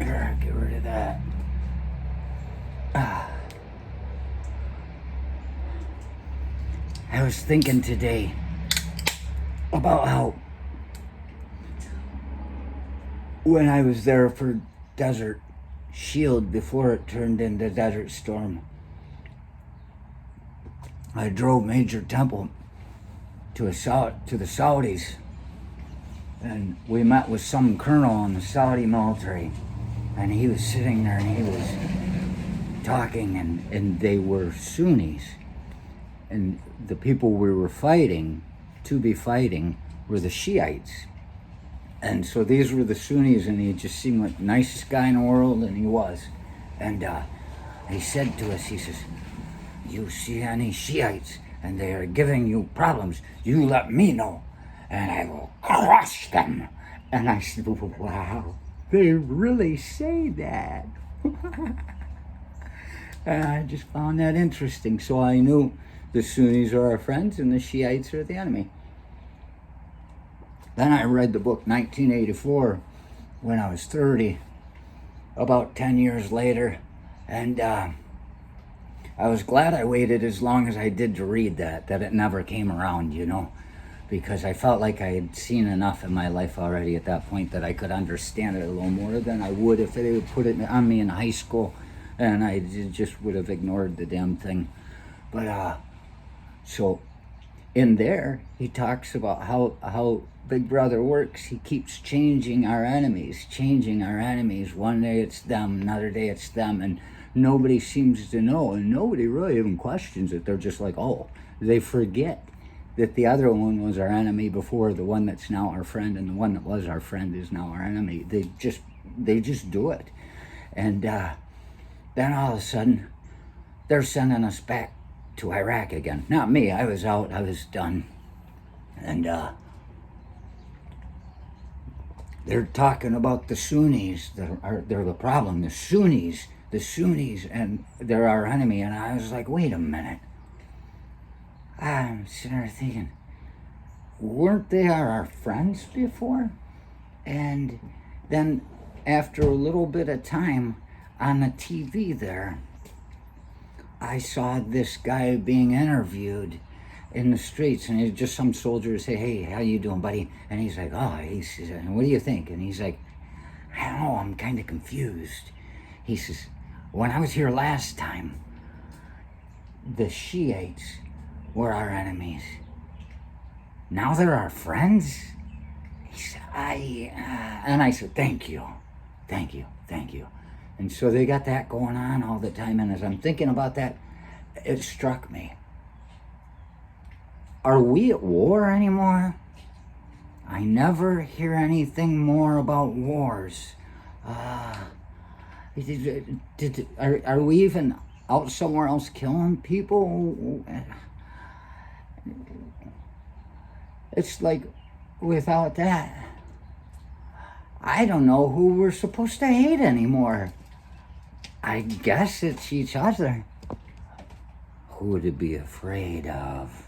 Here, get rid of that. I was thinking today about how when I was there for Desert Shield before it turned into Desert Storm, I drove Major Temple to the Saudis, and we met with some colonel in the Saudi military, and he was sitting there and he was talking, and they were Sunnis, and the people we were to be fighting, were the Shiites. And so these were the Sunnis, and he just seemed like the nicest guy in the world, and he was. And he said to us, he says, "You see any Shiites and they are giving you problems, you let me know, and I will crush them." And I said, wow, they really say that. And I just found that interesting. So I knew the Sunnis are our friends and the Shiites are the enemy. Then I read the book 1984 when I was 30, about 10 years later, and I was glad I waited as long as I did to read that it never came around, because I felt like I had seen enough in my life already at that point that I could understand it a little more than I would if they would put it on me in high school, and I just would have ignored the damn thing. But so in there, he talks about how Big Brother works. He keeps changing our enemies. One day it's them, another day it's them, and nobody seems to know, and nobody really even questions it. They're just like, oh, they forget that the other one was our enemy before, the one that's now our friend, and the one that was our friend is now our enemy. They just do it. And then all of a sudden, they're sending us back to Iraq again. Not me, I was out, I was done. And they're talking about the Sunnis, they're the problem, the Sunnis, and they're our enemy. And I was like, wait a minute. I'm sitting there thinking, weren't they our friends before? And then after a little bit of time on the TV there, I saw this guy being interviewed in the streets, and it's just some soldier say, "Hey, how you doing, buddy?" And he's like, he says, "What do you think?" And he's like, "I don't know, I'm kind of confused." He says, "When I was here last time, the Shiites were our enemies. Now they're our friends." He said, and I said, thank you. And so they got that going on all the time, and as I'm thinking about that, it struck me. Are we at war anymore? I never hear anything more about wars. Are we even out somewhere else killing people? It's like, without that, I don't know who we're supposed to hate anymore. I guess it's each other. Who to be afraid of?